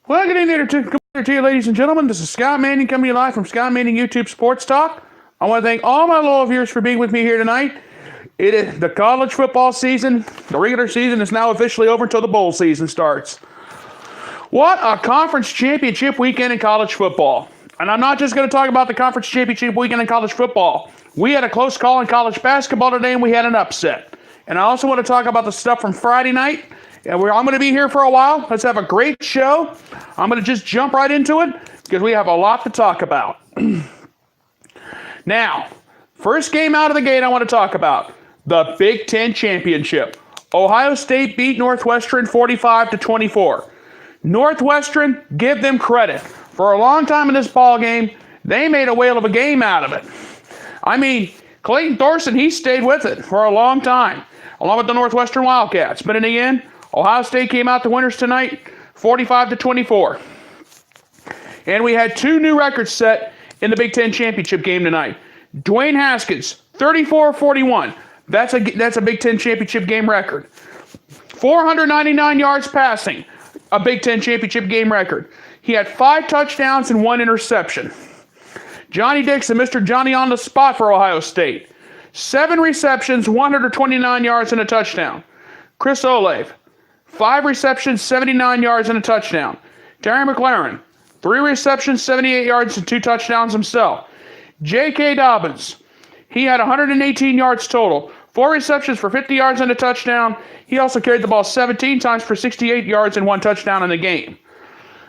Well, good evening to you, ladies and gentlemen. This is Scott Manning coming to you live from Scott Manning YouTube Sports Talk. I want to thank all my loyal viewers for being with me here tonight. It is the college football season. The regular season is now officially over until the bowl season starts. What a conference championship weekend in college football. And I'm not just going to talk about the conference championship weekend in college football. We had a close call in college basketball today, and we had an upset. And I also want to talk about the stuff from Friday night. I'm going to be here for a while. Let's have a great show. I'm going to just jump right into it because we have a lot to talk about. Now, first game out of the gate I want to talk about, the Big Ten Championship. Ohio State beat Northwestern 45-24. Northwestern, give them credit. For a long time in this ball game, they made a whale of a game out of it. I mean, Clayton Thorson, he stayed with it for a long time, along with the Northwestern Wildcats. But in the end, Ohio State came out the winners tonight, 45-24. And we had two new records set in the Big Ten Championship game tonight. Dwayne Haskins, 34-41. That's a Big Ten Championship game record. 499 yards passing, a Big Ten Championship game record. He had 5 touchdowns and 1 interception. Johnny Dixon, Mr. Johnny on the spot for Ohio State. 7 receptions, 129 yards and a touchdown. Chris Olave, 5 receptions, 79 yards and a touchdown. Terry McLaurin, 3 receptions, 78 yards and 2 touchdowns himself. J.K. Dobbins, he had 118 yards total. 4 receptions for 50 yards and a touchdown. He also carried the ball 17 times for 68 yards and 1 touchdown in the game.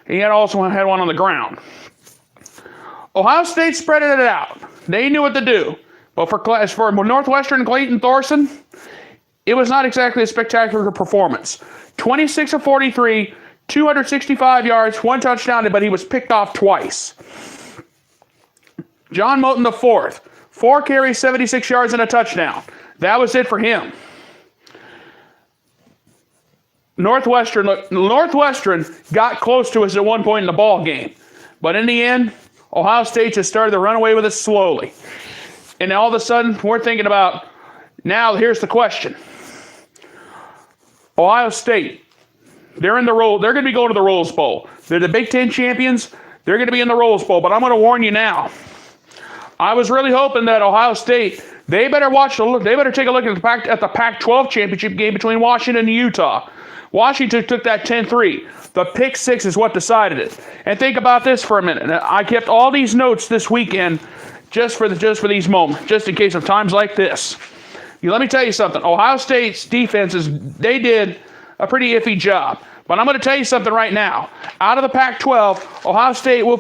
He also had one on the ground. Ohio State spread it out. They knew what to do. But for Northwestern and Clayton Thorson, it was not exactly a spectacular performance. 26 of 43, 265 yards, 1 touchdown, but he was picked off twice. John Moten IV, 4 carries, 76 yards, and a touchdown. That was it for him. Northwestern got close to us at one point in the ball game. But in the end, Ohio State just started to run away with it slowly. And all of a sudden, we're thinking about, now here's the question. Ohio State, they're going to be going to the Rose Bowl. They're the Big Ten champions. They're going to be in the Rose Bowl. But I'm going to warn you now. I was really hoping that Ohio State, they better take a look at the Pac-12 championship game between Washington and Utah. Washington took that 10-3. The pick 6 is what decided it. And think about this for a minute. I kept all these notes this weekend just for these moments, just in case of times like this. Let me tell you something. Ohio State's defenses, they did a pretty iffy job. But I'm going to tell you something right now. Out of the Pac-12, Ohio State will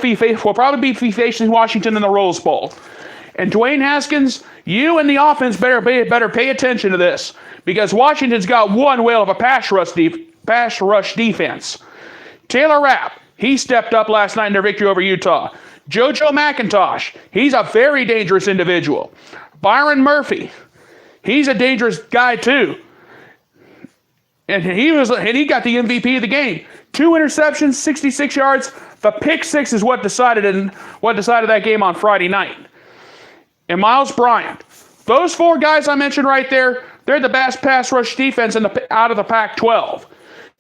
probably be facing Washington in the Rose Bowl. And Dwayne Haskins, you and the offense better pay attention to this, because Washington's got one whale of a pass rush defense. Taylor Rapp, he stepped up last night in their victory over Utah. JoJo McIntosh, he's a very dangerous individual. Byron Murphy, he's a dangerous guy too. And he got the MVP of the game. 2 interceptions, 66 yards. The pick 6 is what decided that game on Friday night. And Miles Bryant. Those 4 guys I mentioned right there, they're the best pass rush defense out of the Pac-12.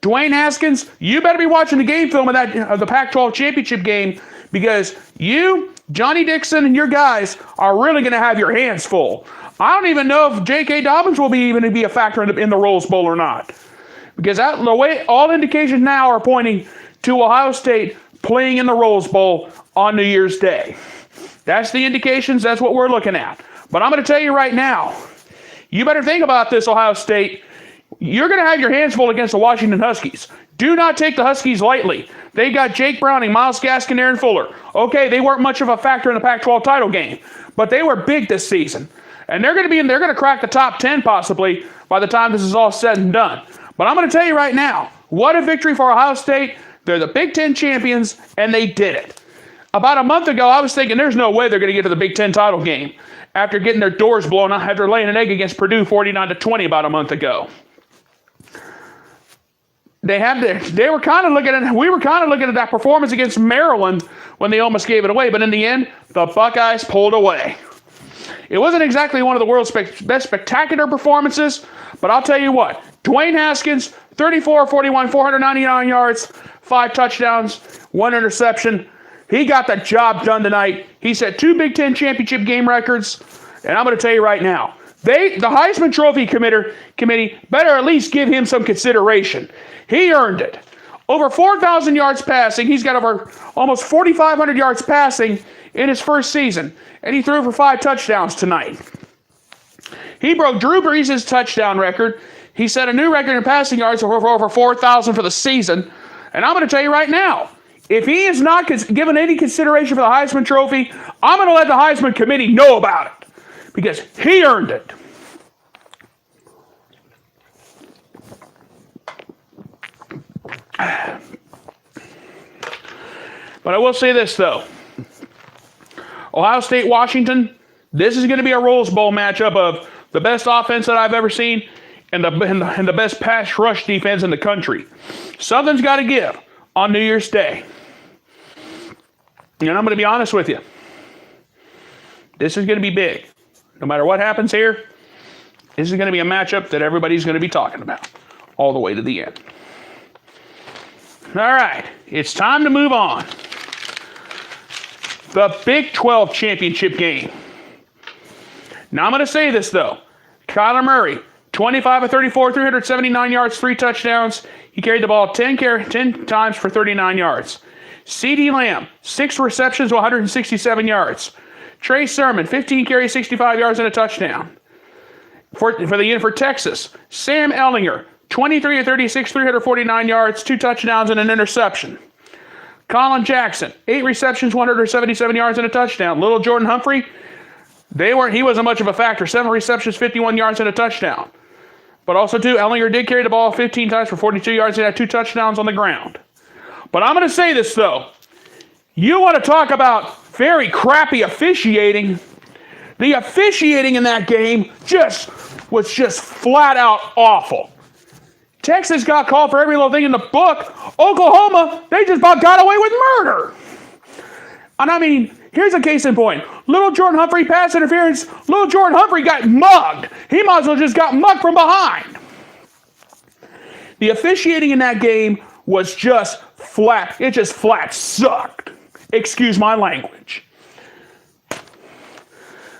Dwayne Haskins, you better be watching the game film of the Pac-12 championship game, because you, Johnny Dixon, and your guys are really going to have your hands full. I don't even know if J.K. Dobbins will be a factor in the Rose Bowl or not. Because the way all indications now are pointing to Ohio State playing in the Rose Bowl on New Year's Day. That's the indications. That's what we're looking at. But I'm going to tell you right now, you better think about this, Ohio State. You're going to have your hands full against the Washington Huskies. Do not take the Huskies lightly. They got Jake Browning, Myles Gaskin, Aaron Fuller. Okay, they weren't much of a factor in the Pac-12 title game, but they were big this season. And they're going to crack the top 10 possibly by the time this is all said and done. But I'm going to tell you right now, what a victory for Ohio State. They're the Big Ten champions, and they did it. About a month ago, I was thinking there's no way they're going to get to the Big Ten title game after getting their doors blown out after laying an egg against Purdue 49-20 about a month ago. We were kind of looking at that performance against Maryland when they almost gave it away, but in the end, the Buckeyes pulled away. It wasn't exactly one of the world's best spectacular performances, but I'll tell you what, Dwayne Haskins, 34-41, 499 yards, 5 touchdowns, 1 interception. He got the job done tonight. He set 2 Big Ten championship game records. And I'm going to tell you right now, the Heisman Trophy committee better at least give him some consideration. He earned it. Over 4,000 yards passing. He's got over almost 4,500 yards passing in his first season. And he threw for 5 touchdowns tonight. He broke Drew Brees' touchdown record. He set a new record in passing yards for over 4,000 for the season. And I'm going to tell you right now, if he is not given any consideration for the Heisman Trophy, I'm going to let the Heisman Committee know about it. Because he earned it. But I will say this, though. Ohio State, Washington, this is going to be a Rose Bowl matchup of the best offense that I've ever seen and the best pass rush defense in the country. Something's got to give on New Year's Day. And I'm going to be honest with you. This is going to be big. No matter what happens here, this is going to be a matchup that everybody's going to be talking about all the way to the end. All right, it's time to move on. The Big 12 championship game. Now I'm going to say this, though. Kyler Murray, 25 of 34, 379 yards, 3 touchdowns. He carried the ball 10 times for 39 yards. CeeDee Lamb, 6 receptions, 167 yards. Trey Sermon, 15 carries, 65 yards, and a touchdown. For Texas, Sam Ehlinger, 23 of 36, 349 yards, 2 touchdowns, and an interception. Colin Jackson, 8 receptions, 177 yards, and a touchdown. Little Jordan Humphrey, he wasn't much of a factor. 7 receptions, 51 yards, and a touchdown. But also, too, Ehlinger did carry the ball 15 times for 42 yards and had 2 touchdowns on the ground. But I'm going to say this, though. You want to talk about very crappy officiating. The officiating in that game was just flat out awful. Texas got called for every little thing in the book. Oklahoma, they just about got away with murder. And I mean, here's a case in point. Little Jordan Humphrey pass interference. Little Jordan Humphrey got mugged. He might as well just got mugged from behind. The officiating in that game was just flat. It just flat sucked. Excuse my language.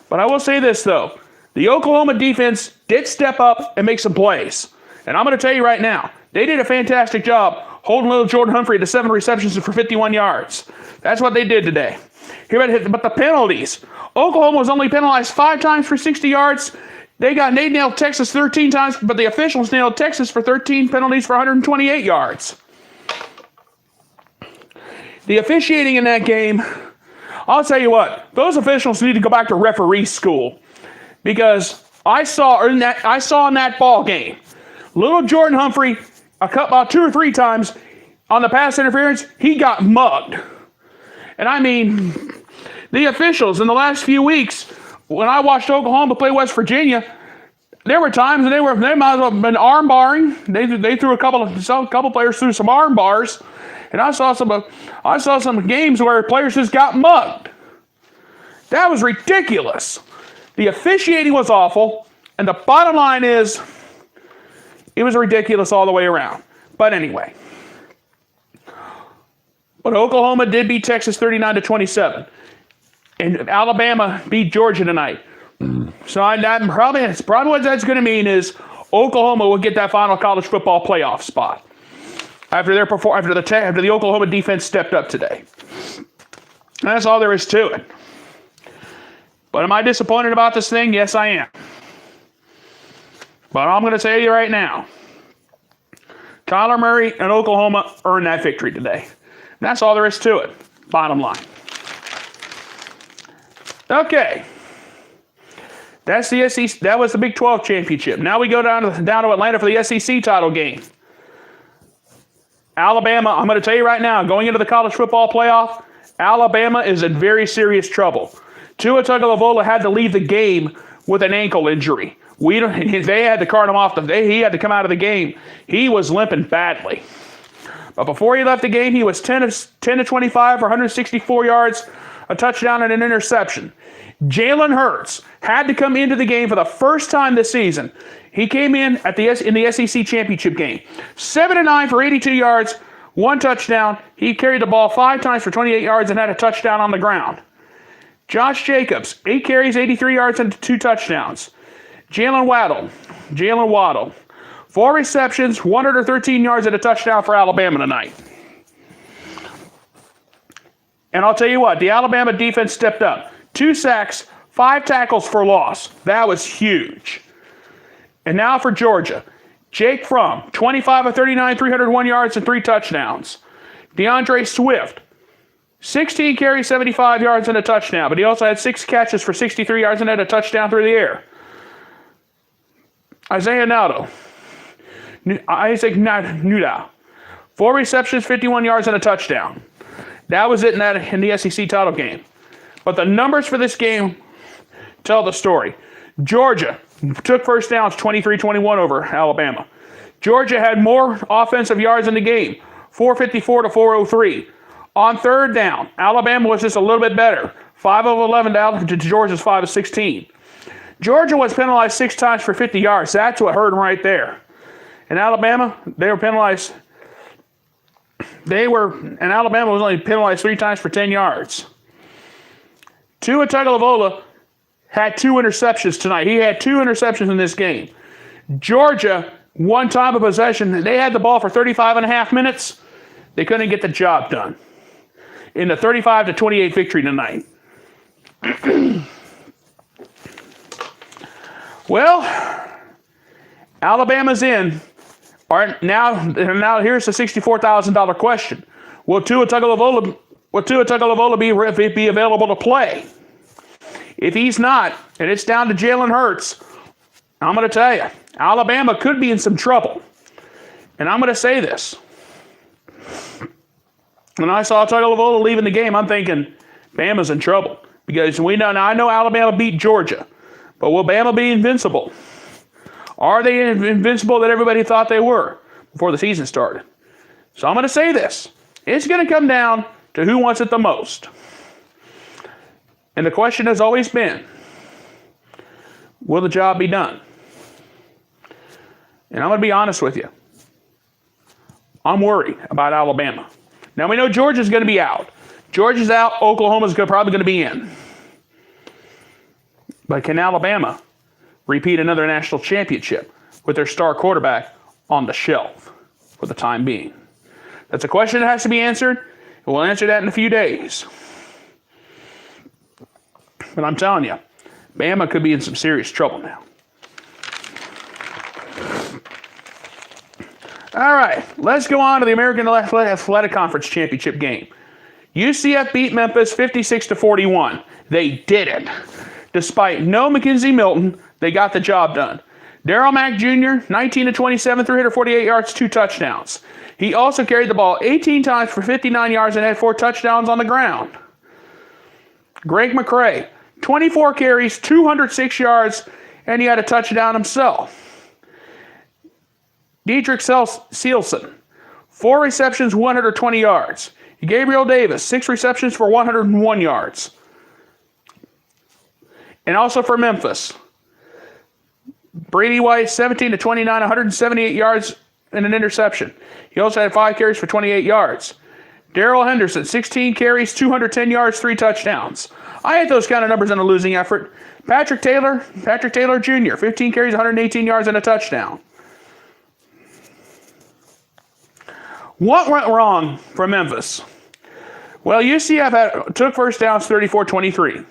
But I will say this, though. The Oklahoma defense did step up and make some plays. And I'm going to tell you right now, they did a fantastic job holding little Jordan Humphrey to 7 receptions for 51 yards. That's what they did today. But the penalties. Oklahoma was only penalized 5 times for 60 yards. They nailed Texas 13 times, but the officials nailed Texas for 13 penalties for 128 yards. The officiating in that game, I'll tell you what, those officials need to go back to referee school. Because I saw in that ball game, little Jordan Humphrey, about 2 or 3 times on the pass interference, he got mugged. And I mean, the officials in the last few weeks, when I watched Oklahoma play West Virginia, there were times they might as well have been arm barring. They threw a couple players through some arm bars, and I saw some games where players just got mugged. That was ridiculous. The officiating was awful, and the bottom line is, it was ridiculous all the way around. But anyway. But Oklahoma did beat Texas 39-27. And Alabama beat Georgia tonight. So probably what that's going to mean is Oklahoma will get that final college football playoff spot after the Oklahoma defense stepped up today. And that's all there is to it. But am I disappointed about this thing? Yes, I am. But I'm going to tell you right now, Kyler Murray and Oklahoma earned that victory today. And that's all there is to it. Bottom line. Okay. That's the SEC. That was the Big 12 championship. Now we go down to Atlanta for the SEC title game. Alabama, I'm going to tell you right now, going into the college football playoff, Alabama is in very serious trouble. Tua Tagovailoa had to leave the game with an ankle injury. They had to cart him off. He had to come out of the game. He was limping badly. But before he left the game, he was 10 to 25 for 164 yards, a touchdown, and an interception. Jalen Hurts had to come into the game for the first time this season. He came in in the SEC championship game. 7-9 for 82 yards, 1 touchdown. He carried the ball 5 times for 28 yards and had a touchdown on the ground. Josh Jacobs, 8 carries, 83 yards, and 2 touchdowns. Jalen Waddle, 4 receptions, 113 yards, and a touchdown for Alabama tonight. And I'll tell you what, the Alabama defense stepped up. 2 sacks, 5 tackles for loss. That was huge. And now for Georgia. Jake Fromm, 25 of 39, 301 yards, and 3 touchdowns. DeAndre Swift, 16 carries, 75 yards, and a touchdown. But he also had 6 catches for 63 yards and had a touchdown through the air. Isaac Nuda, 4 receptions, 51 yards, and a touchdown. That was it in the SEC title game. But the numbers for this game tell the story. Georgia took first downs 23-21 over Alabama. Georgia had more offensive yards in the game, 454 to 403. On third down, Alabama was just a little bit better, 5 of 11 to Georgia's 5 of 16. Georgia was penalized 6 times for 50 yards. That's what hurt them right there. In Alabama, they were penalized. Alabama was only penalized 3 times for 10 yards. Tua Tagovailoa had 2 interceptions tonight. He had 2 interceptions in this game. Georgia, 1 time of possession. They had the ball for 35 and a half minutes. They couldn't get the job done. In the 35-28 victory tonight. Well, Alabama's in. All right, now here's the $64,000 question. Will Tua Tagovailoa be available to play? If he's not, and it's down to Jalen Hurts, I'm going to tell you, Alabama could be in some trouble. And I'm going to say this. When I saw Tagovailoa leaving the game, I'm thinking, Bama's in trouble. Because I know Alabama beat Georgia. But will Bama be invincible? Are they invincible that everybody thought they were before the season started? So I'm going to say this. It's going to come down to who wants it the most. And the question has always been, will the job be done? And I'm going to be honest with you. I'm worried about Alabama. Now we know Georgia's going to be out. Georgia's out. Oklahoma's probably going to be in. But can Alabama repeat another national championship with their star quarterback on the shelf for the time being? That's a question that has to be answered, and we'll answer that in a few days. But I'm telling you, Bama could be in some serious trouble now. All right, let's go on to the American Athletic Conference Championship game. UCF beat Memphis 56-41. They did it. Despite no Mackenzie Milton, they got the job done. Darrell Mack Jr., 19-27, 348 yards, 2 touchdowns. He also carried the ball 18 times for 59 yards and had 4 touchdowns on the ground. Greg McCray, 24 carries, 206 yards, and he had a touchdown himself. Dietrich Seelson, 4 receptions, 120 yards. Gabriel Davis, 6 receptions for 101 yards. And also for Memphis, Brady White, 17-29, 178 yards and an interception. He also had 5 carries for 28 yards. Darrell Henderson, 16 carries, 210 yards, 3 touchdowns. I had those kind of numbers in a losing effort. Patrick Taylor Jr., 15 carries, 118 yards, and a touchdown. What went wrong for Memphis? Well, UCF took first downs 34-23.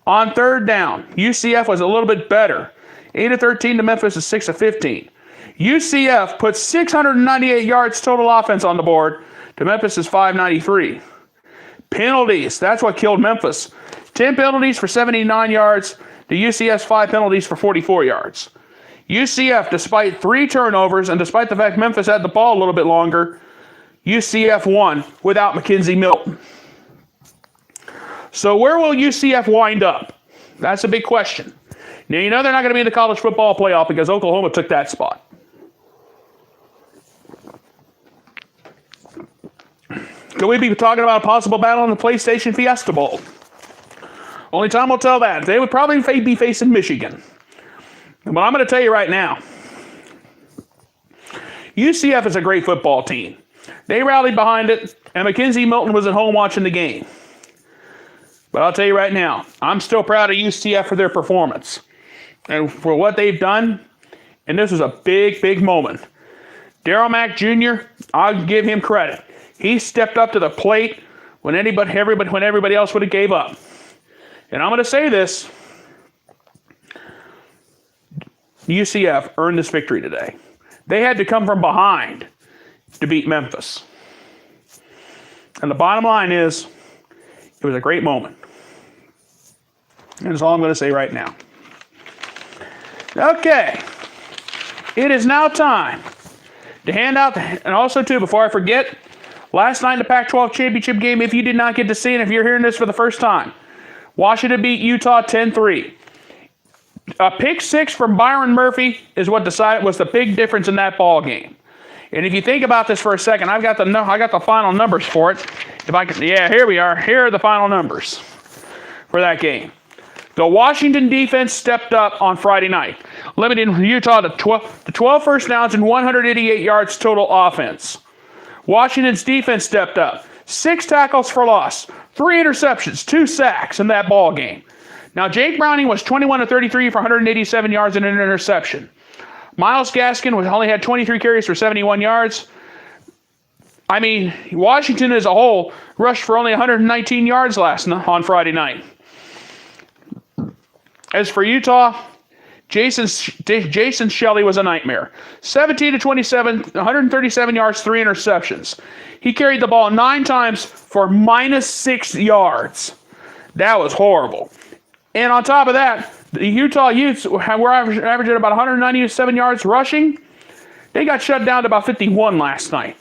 On third down, UCF was a little bit better. 8-13 to Memphis is 6-15. UCF put 698 yards total offense on the board to Memphis' 593. Penalties, that's what killed Memphis. 10 penalties for 79 yards to UCF's 5 penalties for 44 yards. UCF, despite 3 turnovers and despite the fact Memphis had the ball a little bit longer, UCF won without Mackenzie Milton. So where will UCF wind up? That's a big question. Now, you know they're not going to be in the college football playoff because Oklahoma took that spot. Could we be talking about a possible battle in the PlayStation Fiesta Bowl? Only time will tell that. They would probably be facing Michigan. But I'm going to tell you right now, UCF is a great football team. They rallied behind it, and Mackenzie Milton was at home watching the game. But I'll tell you right now, I'm still proud of UCF for their performance and for what they've done. And this was a big, big moment. Darryl Mack Jr., I'll give him credit. He stepped up to the plate when everybody else would have gave up. And I'm going to say this. UCF earned this victory today. They had to come from behind to beat Memphis. And the bottom line is, it was a great moment. And that's all I'm going to say right now. Okay. It is now time to hand out, and also too, before I forget, last night in the Pac-12 championship game, if you did not get to see it, if you're hearing this for the first time, Washington beat Utah 10-3. A pick six from Byron Murphy is what was the big difference in that ball game. And if you think about this for a second, I got the final numbers for it. Here we are. Here are the final numbers for that game. The Washington defense stepped up on Friday night, limiting Utah to 12 first downs and 188 yards total offense. Washington's defense stepped up, 6 tackles for loss, 3 interceptions, 2 sacks in that ball game. Now, Jake Browning was 21 of 33 for 187 yards and an interception. Myles Gaskin only had 23 carries for 71 yards. I mean, Washington as a whole rushed for only 119 yards on Friday night. As for Utah, Jason Shelley was a nightmare. 17 to 27, 137 yards, 3 interceptions. He carried the ball 9 times for -6 yards. That was horrible. And on top of that, the Utah Utes were averaging about 197 yards rushing. They got shut down to about 51 last night.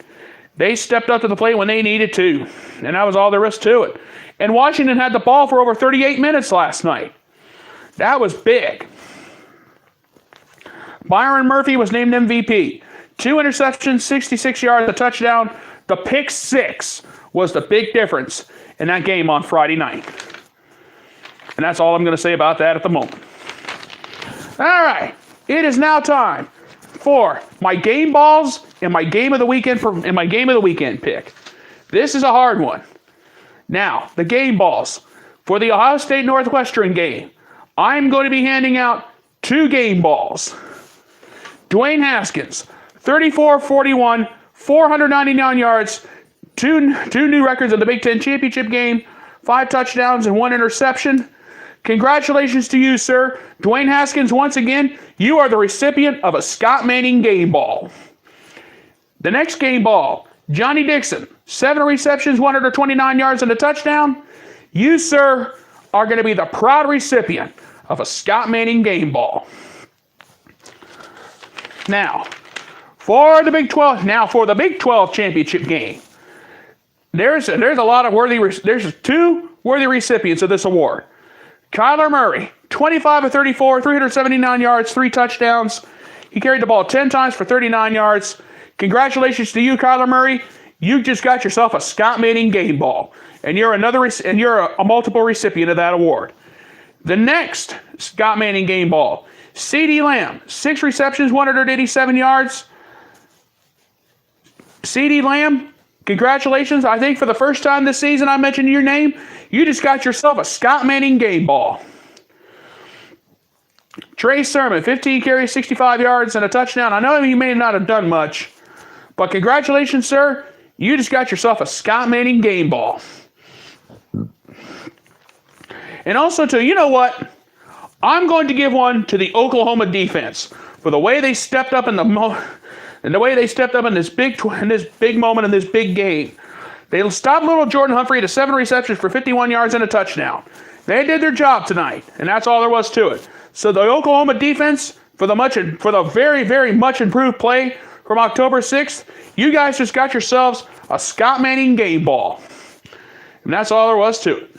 They stepped up to the plate when they needed to, and that was all there was to it. And Washington had the ball for over 38 minutes last night. That was big. Byron Murphy was named MVP. 2 interceptions, 66 yards, a touchdown. The pick six was the big difference in that game on Friday night. And that's all I'm going to say about that at the moment. All right. It is now time for my game balls and my game of the weekend pick. This is a hard one. Now, the game balls for the Ohio State Northwestern game. I'm going to be handing out 2 game balls. Dwayne Haskins, 34-41, 499 yards, two new records in the Big Ten championship game, 5 touchdowns and 1 interception. Congratulations to you, sir. Dwayne Haskins, once again, you are the recipient of a Scott Manning game ball. The next game ball, Johnny Dixon, 7 receptions, 129 yards and a touchdown. You, sir, are going to be the proud recipient of a Scott Manning game ball. Now, for the Big 12 championship game, there's a lot of there's 2 worthy recipients of this award. Kyler Murray, 25 of 34, 379 yards, 3 touchdowns. He carried the ball 10 times for 39 yards. Congratulations to you, Kyler Murray. You just got yourself a Scott Manning game ball, and you're a multiple recipient of that award. The next Scott Manning game ball, CeeDee Lamb, 6 receptions, 187 yards. CeeDee Lamb, congratulations. I think for the first time this season I mentioned your name. You just got yourself a Scott Manning game ball. Trey Sermon, 15 carries, 65 yards, and a touchdown. I know you may not have done much, but congratulations, sir. You just got yourself a Scott Manning game ball. And also, too, you know what? I'm going to give one to the Oklahoma defense for the way they stepped up in this big moment in this big game. They stopped little Jordan Humphrey to 7 receptions for 51 yards and a touchdown. They did their job tonight, and that's all there was to it. So the Oklahoma defense, for the very, very much improved play from October 6th, you guys just got yourselves a Scott Manning game ball. And that's all there was to it.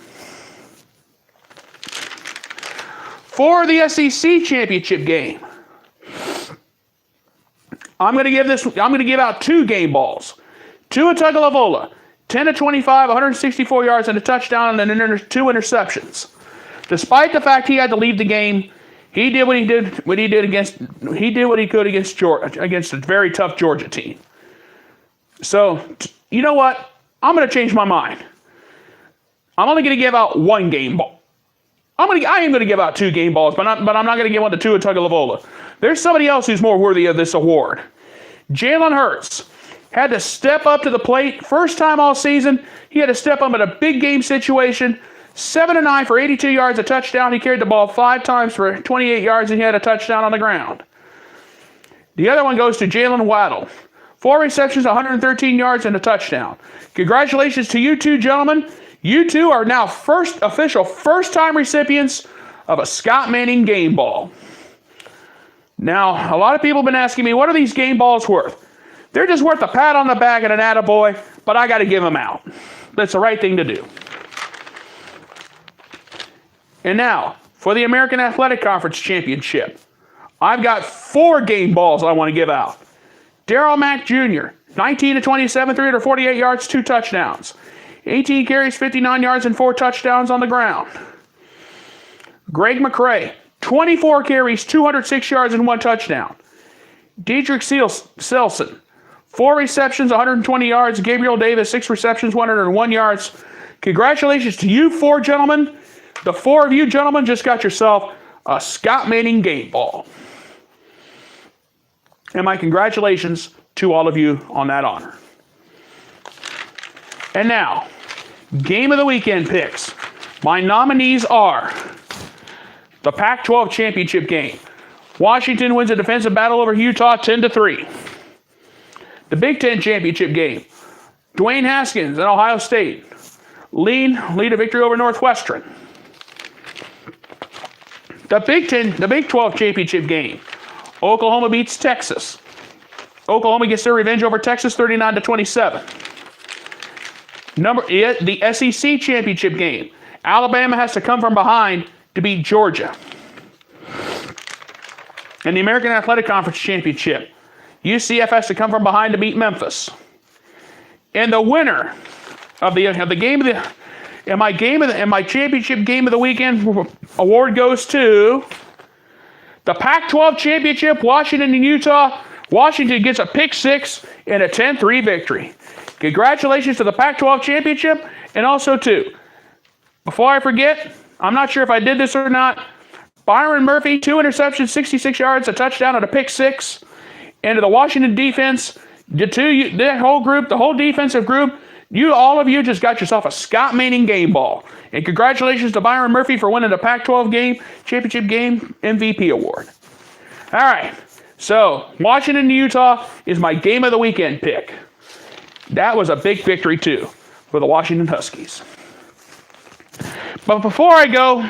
For the SEC championship game, I'm going to give out 2 game balls. Tua Tagovailoa, 10 of 25, 164 yards and a touchdown and 2 interceptions. Despite the fact he had to leave the game, he did what he did against Georgia, against a very tough Georgia team. So, you know what? I'm going to change my mind. I'm only going to give out one game ball. I am going to give out 2 game balls, but I'm not going to give one to Tua Tagovailoa. There's somebody else who's more worthy of this award. Jalen Hurts had to step up to the plate. First time all season, he had to step up in a big game situation. 7 of 9 for 82 yards, a touchdown. He carried the ball 5 times for 28 yards, and he had a touchdown on the ground. The other one goes to Jalen Waddle. 4 receptions, 113 yards, and a touchdown. Congratulations to you two gentlemen. You two are now first-time recipients of a Scott Manning game ball. Now, a lot of people have been asking me, what are these game balls worth? They're just worth a pat on the back and an attaboy, but I got to give them out. That's the right thing to do. And now, for the American Athletic Conference Championship, I've got 4 game balls I want to give out. Darryl Mack Jr., 19 to 27, 348 yards, 2 touchdowns. 18 carries, 59 yards, and 4 touchdowns on the ground. Greg McCray, 24 carries, 206 yards, and 1 touchdown. Dietrich Selson, 4 receptions, 120 yards. Gabriel Davis, 6 receptions, 101 yards. Congratulations to you 4 gentlemen. The 4 of you gentlemen just got yourself a Scott Manning game ball. And my congratulations to all of you on that honor. And now, Game of the Weekend picks. My nominees are the Pac-12 championship game. Washington wins a defensive battle over Utah 10-3. The Big Ten championship game. Dwayne Haskins and Ohio State lead a victory over Northwestern. The Big 12 championship game. Oklahoma beats Texas. Oklahoma gets their revenge over Texas 39-27. The SEC championship game. Alabama has to come from behind to beat Georgia. And the American Athletic Conference championship. UCF has to come from behind to beat Memphis. And the winner of the game of the and my championship game of the weekend award goes to the Pac-12 championship, Washington and Utah. Washington gets a pick 6 and a 10-3 victory. Congratulations to the Pac-12 championship, and also too, before I forget, I'm not sure if I did this or not, Byron Murphy, 2 interceptions, 66 yards, a touchdown, and a pick 6. And to the Washington defense, the whole defensive group, all of you just got yourself a Scott Manning game ball. And congratulations to Byron Murphy for winning the Pac-12 championship game MVP award. All right, so Washington and Utah is my game of the weekend pick. That was a big victory too for the Washington Huskies. But before I go,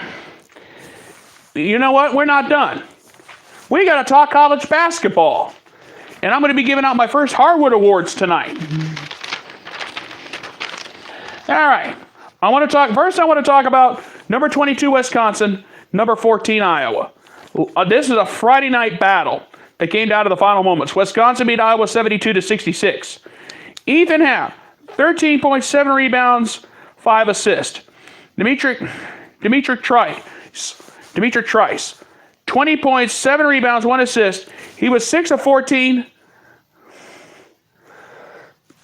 you know what? We're not done. We got to talk college basketball. And I'm going to be giving out my first Hardwood Awards tonight. All right. I want to talk about number 22 Wisconsin, number 14 Iowa. This is a Friday night battle that came down to the final moments. Wisconsin beat Iowa 72-66. Ethan Happ, 13.7 rebounds, 5 assists. Dimitri Trice, 20.7 rebounds, 1 assist. He was 6 of 14.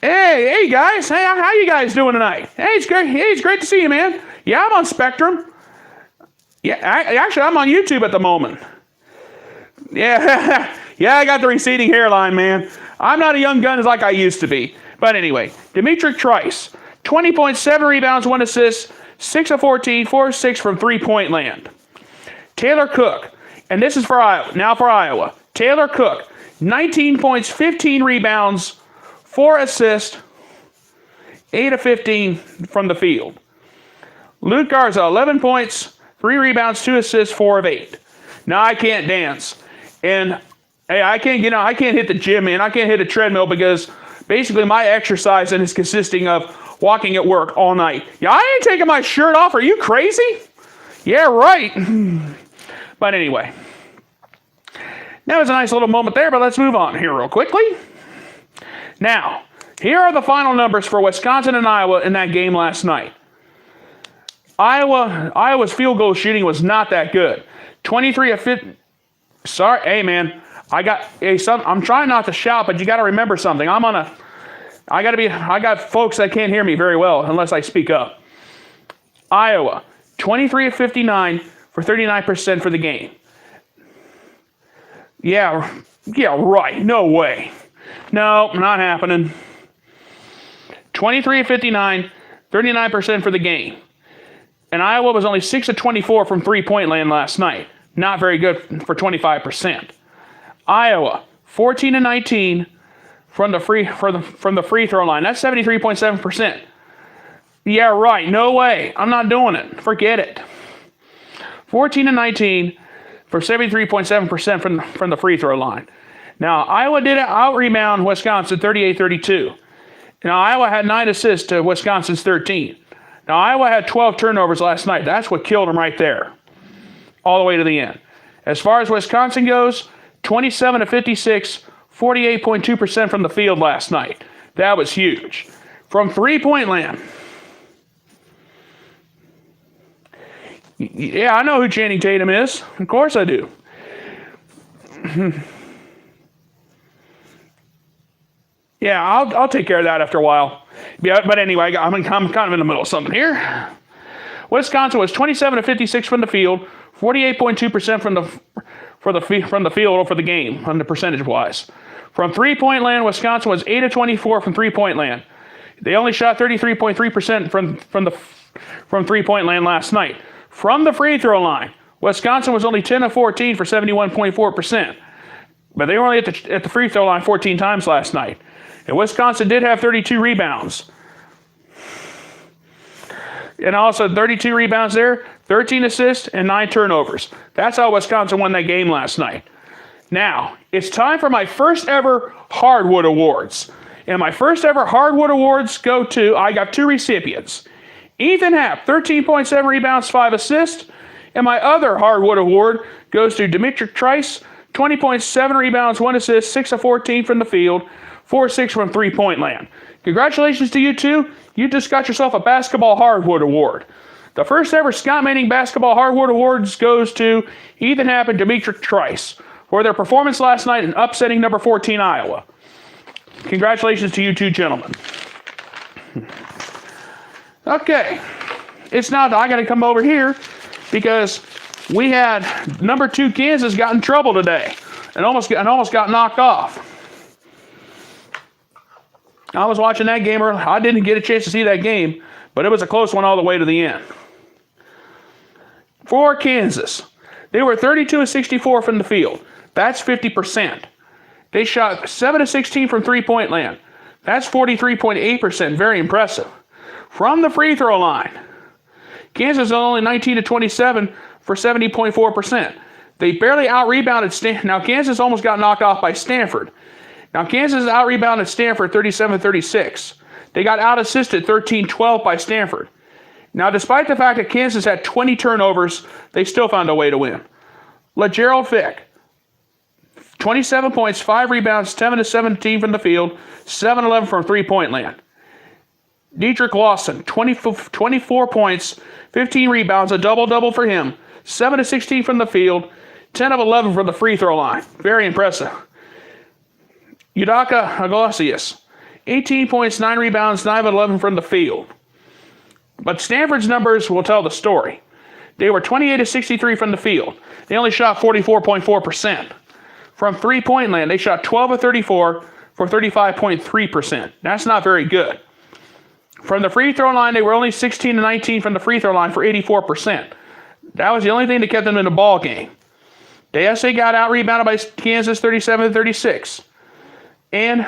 Hey guys, hey, how you guys doing tonight? Hey, it's great to see you, man. Yeah, I'm on Spectrum. Yeah, actually, I'm on YouTube at the moment. Yeah, yeah, I got the receding hairline, man. I'm not a young gun like I used to be. But anyway, Dimitri Trice, 20.7 rebounds, 1 assist, 6 of 14, 4 of 6 from three-point land. Taylor Cook, and this is for Iowa. Taylor Cook, 19 points, 15 rebounds, 4 assists, 8 of 15 from the field. Luke Garza, 11 points, 3 rebounds, 2 assists, 4 of 8. Now I can't dance. And hey, I can't hit the gym, man. I can't hit a treadmill because basically my exercise is consisting of walking at work all night. Yeah, I ain't taking my shirt off. Are you crazy? Yeah, right. But anyway, that was a nice little moment there, but let's move on here real quickly. Now, here are the final numbers for Wisconsin and Iowa in that game last night. Iowa's field goal shooting was not that good. 23 of 50. Sorry, hey man, I'm trying not to shout, but you got to remember something. I got folks that can't hear me very well unless I speak up. Iowa, 23 of 59 for 39% for the game. Yeah, right. No way. No, not happening. 23 of 59, 39% for the game. And Iowa was only 6 of 24 from three-point land last night. Not very good for 25%. Iowa, 14 of 19 from the free throw line. That's 73.7%. Yeah, right. No way. I'm not doing it. Forget it. 14 of 19 for 73.7% from the free throw line. Now, Iowa did out-rebound Wisconsin 38-32. Now, Iowa had 9 assists to Wisconsin's 13. Now, Iowa had 12 turnovers last night. That's what killed them right there, all the way to the end. As far as Wisconsin goes, 27 of 56, 48.2% from the field last night. That was huge. From three-point land. Yeah, I know who Channing Tatum is. Of course I do. Yeah, I'll take care of that after a while. Yeah, but anyway, I'm kind of in the middle of something here. Wisconsin was 27 of 56 from the field, 48.2% from the field for the game, on the percentage-wise. From three-point land, Wisconsin was 8 of 24 from three-point land. They only shot 33.3% from three-point land last night. From the free throw line, Wisconsin was only 10 of 14 for 71.4%. But they were only at the free throw line 14 times last night. And Wisconsin did have 32 rebounds. And also 32 rebounds there, 13 assists, and 9 turnovers. That's how Wisconsin won that game last night. Now, it's time for my first ever Hardwood Awards. And my first ever Hardwood Awards go to, I got 2 recipients. Ethan Happ, 13.7 rebounds, 5 assists. And my other Hardwood Award goes to Dimitri Trice, 20.7 rebounds, 1 assist, 6 of 14 from the field, 4-6 from three-point land. Congratulations to you two. You just got yourself a Basketball Hardwood Award. The first ever Scott Manning Basketball Hardwood Awards goes to Ethan Happ and Dimitri Trice for their performance last night in upsetting number 14 Iowa. Congratulations to you two gentlemen. Okay, it's now I got to come over here because we had number 2 Kansas got in trouble today and almost got knocked off. I was watching that game early. I didn't get a chance to see that game, but it was a close one all the way to the end. For Kansas, they were 32 of 64 from the field. That's 50%. They shot 7 of 16 from three-point land. That's 43.8%. Very impressive. From the free throw line, Kansas is only 19 of 27 for 70.4%. They barely out-rebounded Stanford. Now, Kansas almost got knocked off by Stanford. Now, Kansas out-rebounded Stanford 37-36. They got out-assisted 13-12 by Stanford. Now, despite the fact that Kansas had 20 turnovers, they still found a way to win. LeGerald Fick, 27 points, 5 rebounds, 7 of 17 from the field, 7-11 from three-point land. Dietrich Lawson, 24 points, 15 rebounds, a double-double for him, 7 of 16 from the field, 10 of 11 from the free throw line. Very impressive. Udaka Aglosias, 18 points, 9 rebounds, 9 of 11 from the field. But Stanford's numbers will tell the story. They were 28 of 63 from the field. They only shot 44.4%. From three-point land, they shot 12 of 34 for 35.3%. That's not very good. From the free throw line, they were only 16 of 19 from the free throw line for 84%. That was the only thing that kept them in the ball game. They also got out-rebounded by Kansas 37-36. And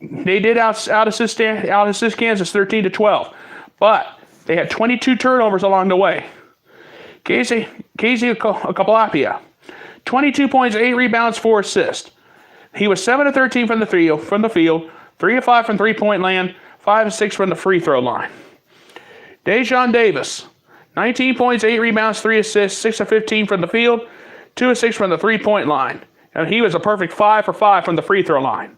they did out-assist Kansas 13-12. But they had 22 turnovers along the way. Casey Kakalapia, 22 points, 8 rebounds, 4 assists. He was 7 of 13 from the field, 3 of 5 from three-point land, 5 of 6 from the free throw line. Dejon Davis, 19 points, 8 rebounds, 3 assists, 6 of 15 from the field, 2 of 6 from the three-point line. And he was a perfect 5 for 5 from the free throw line.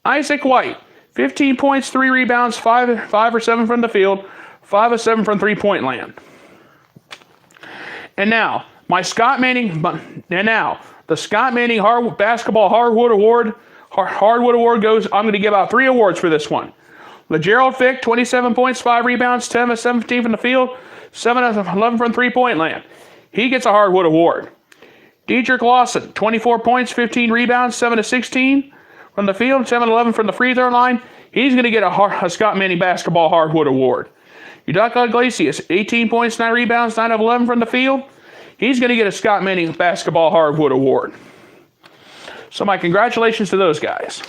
Isaac White, 15 points, 3 rebounds, 5 or 7 from the field, 5 of 7 from three-point land. And now, the Scott Manning Basketball Hardwood Award goes, I'm going to give out 3 awards for this one. LeGerald Fick, 27 points, 5 rebounds, 10 of 17 from the field, 7 of 11 from three-point land. He gets a Hardwood Award. Dedrick Lawson, 24 points, 15 rebounds, 7 of 16 from the field, 7 of 11 from the free throw line. He's going to get a Scott Manning Basketball Hardwood Award. Udoka Iglesias, 18 points, 9 rebounds, 9 of 11 from the field. He's going to get a Scott Manning Basketball Hardwood Award. So my congratulations to those guys.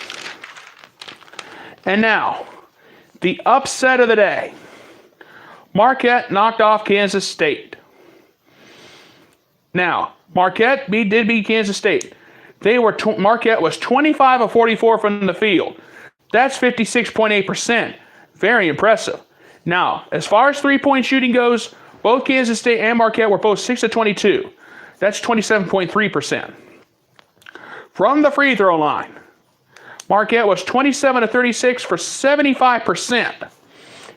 And now, the upset of the day. Marquette knocked off Kansas State. Now, Marquette did beat Kansas State. Marquette was 25 of 44 from the field. That's 56.8%. Very impressive. Now, as far as three-point shooting goes, both Kansas State and Marquette were both 6 of 22. That's 27.3%. From the free throw line, Marquette was 27 of 36 for 75%.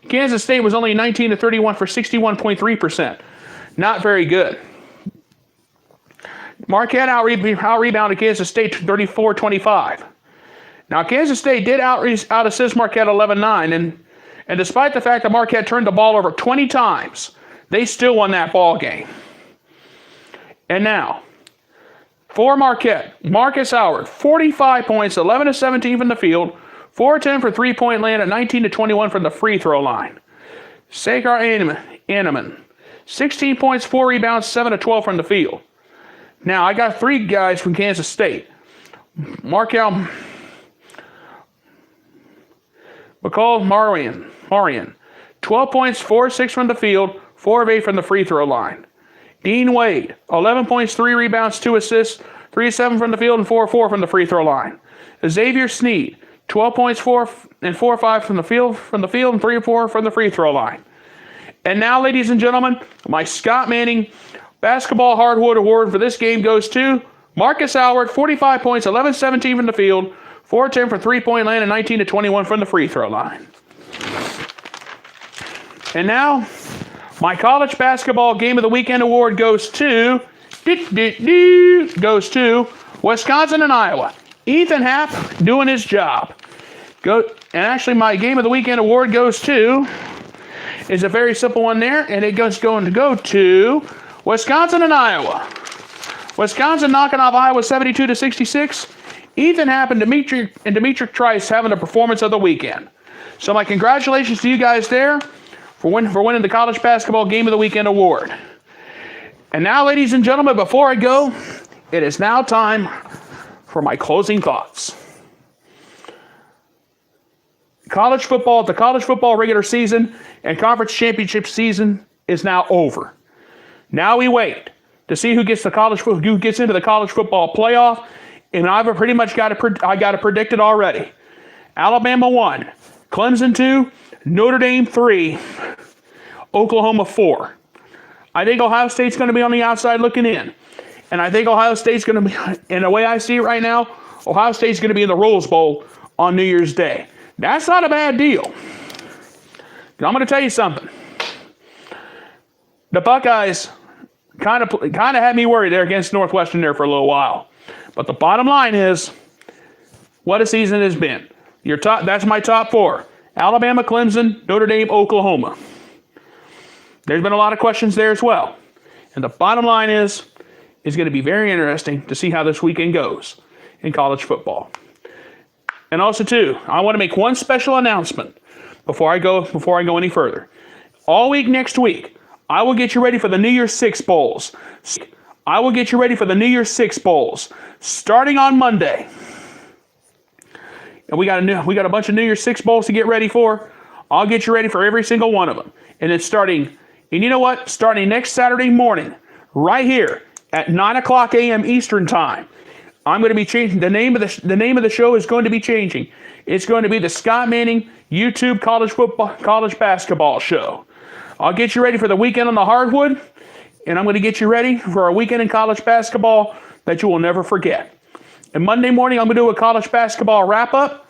Kansas State was only 19 of 31 for 61.3%. Not very good. Marquette out-rebounded Kansas State 34-25. Now, Kansas State did out-assist Marquette 11-9, and despite the fact that Marquette turned the ball over 20 times, they still won that ball game. And now, for Marquette, Marcus Howard, 45 points, 11 of 17 from the field, 4 of 10 for three-point land, and 19 of 21 from the free throw line. Sakar Animan, 16 points, 4 rebounds, 7 of 12 from the field. Now, I got 3 guys from Kansas State. McCall Marian, 12 points, 4 of 6 from the field, 4 of 8 from the free throw line. Dean Wade, 11 points, 3 rebounds, 2 assists, 3 of 7 from the field, and 4 of 4 from the free throw line. Xavier Sneed, 12 points, 4 of 5 from the field, and 3 of 4 from the free throw line. And now, ladies and gentlemen, my Scott Manning Basketball Hardwood Award for this game goes to Marcus Howard, 45 points, 11 17 from the field, 4 10 for three-point land, and 19 to 21 from the free throw line. And now, my College Basketball Game of the Weekend Award goes to Wisconsin and Iowa. Ethan Happ doing his job. And actually, my Game of the Weekend Award goes to, is a very simple one there, and it goes going to go to Wisconsin and Iowa. Wisconsin knocking off Iowa 72-66. Ethan Happ and Dimitri Trice having the performance of the weekend. So my congratulations to you guys there for winning the College Basketball Game of the Weekend Award. And now, ladies and gentlemen, before I go, it is now time for my closing thoughts. The college football regular season and conference championship season is now over. Now we wait to see who gets into the college football playoff, and I've pretty much got it predicted already. Alabama 1, Clemson 2, Notre Dame 3, Oklahoma 4. I think Ohio State's going to be on the outside looking in, and I think Ohio State's going to be, in the way I see it right now, Ohio State's going to be in the Rose Bowl on New Year's Day. That's not a bad deal. I'm going to tell you something. The Buckeyes kind of had me worried there against Northwestern there for a little while. But the bottom line is, what a season has been. That's my top 4. Alabama, Clemson, Notre Dame, Oklahoma. There's been a lot of questions there as well. And the bottom line is, it's going to be very interesting to see how this weekend goes in college football. And also, too, I want to make one special announcement before I go any further. All week next week, I will get you ready for the New Year's Six Bowls. Starting on Monday. And we got a bunch of New Year's Six Bowls to get ready for. I'll get you ready for every single one of them. And it's starting next Saturday morning, right here at 9:00 a.m. Eastern Time. I'm going to be changing the name of the show is going to be changing. It's going to be the Scott Manning YouTube College Basketball Show. I'll get you ready for the weekend on the hardwood, and I'm going to get you ready for a weekend in college basketball that you will never forget. And Monday morning, I'm going to do a college basketball wrap-up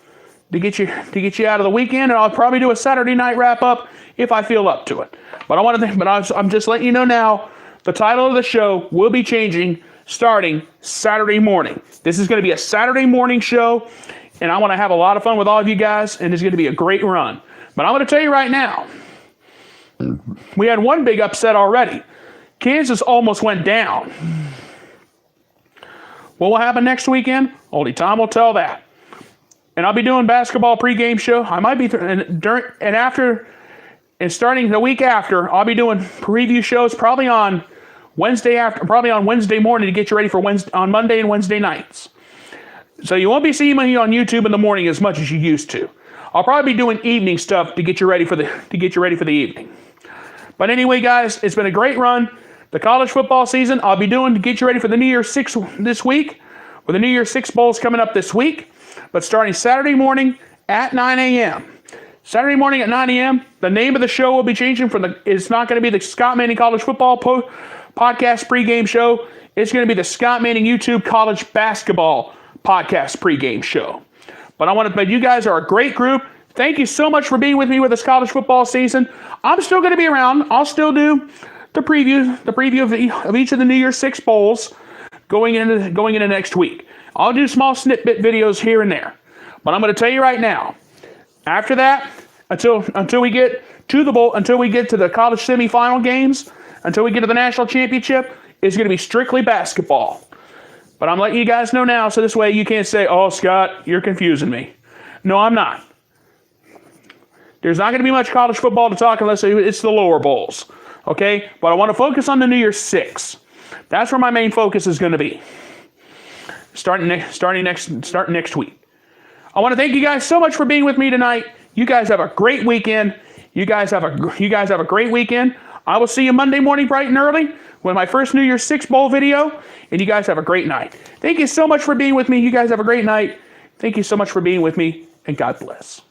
to get you out of the weekend, and I'll probably do a Saturday night wrap-up if I feel up to it. But I'm just letting you know now, the title of the show will be changing starting Saturday morning. This is going to be a Saturday morning show, and I want to have a lot of fun with all of you guys, and it's going to be a great run. But I'm going to tell you right now, we had one big upset already. Kansas almost went down. What will happen next weekend? Only time will tell that. And I'll be doing basketball pregame show. I might be starting the week after, I'll be doing preview shows probably on Wednesday morning to get you ready for on Monday and Wednesday nights. So you won't be seeing me on YouTube in the morning as much as you used to. I'll probably be doing evening stuff to get you ready for the evening. But anyway, guys, it's been a great run. The college football season, I'll be doing to get you ready for the New Year's Six this week, with the New Year's Six Bowls coming up this week. But starting Saturday morning at 9 a.m. Saturday morning at 9 a.m., the name of the show will be changing it's not going to be the Scott Manning College Football Podcast pregame show. It's going to be the Scott Manning YouTube College Basketball Podcast pregame show. But you guys are a great group. Thank you so much for being with me with this college football season. I'm still going to be around. I'll still do the preview of each of the New Year's Six Bowls going into next week. I'll do small snippet videos here and there. But I'm going to tell you right now, after that, until we get to the bowl, until we get to the college semifinal games, until we get to the national championship, it's going to be strictly basketball. But I'm letting you guys know now, so this way you can't say, "Oh, Scott, you're confusing me." No, I'm not. There's not going to be much college football to talk unless it's the lower bowls. Okay? But I want to focus on the New Year's Six. That's where my main focus is going to be. Starting next week. I want to thank you guys so much for being with me tonight. You guys have a great weekend. You guys have a great weekend. I will see you Monday morning bright and early with my first New Year's Six Bowl video. And you guys have a great night. Thank you so much for being with me. You guys have a great night. Thank you so much for being with me, and God bless.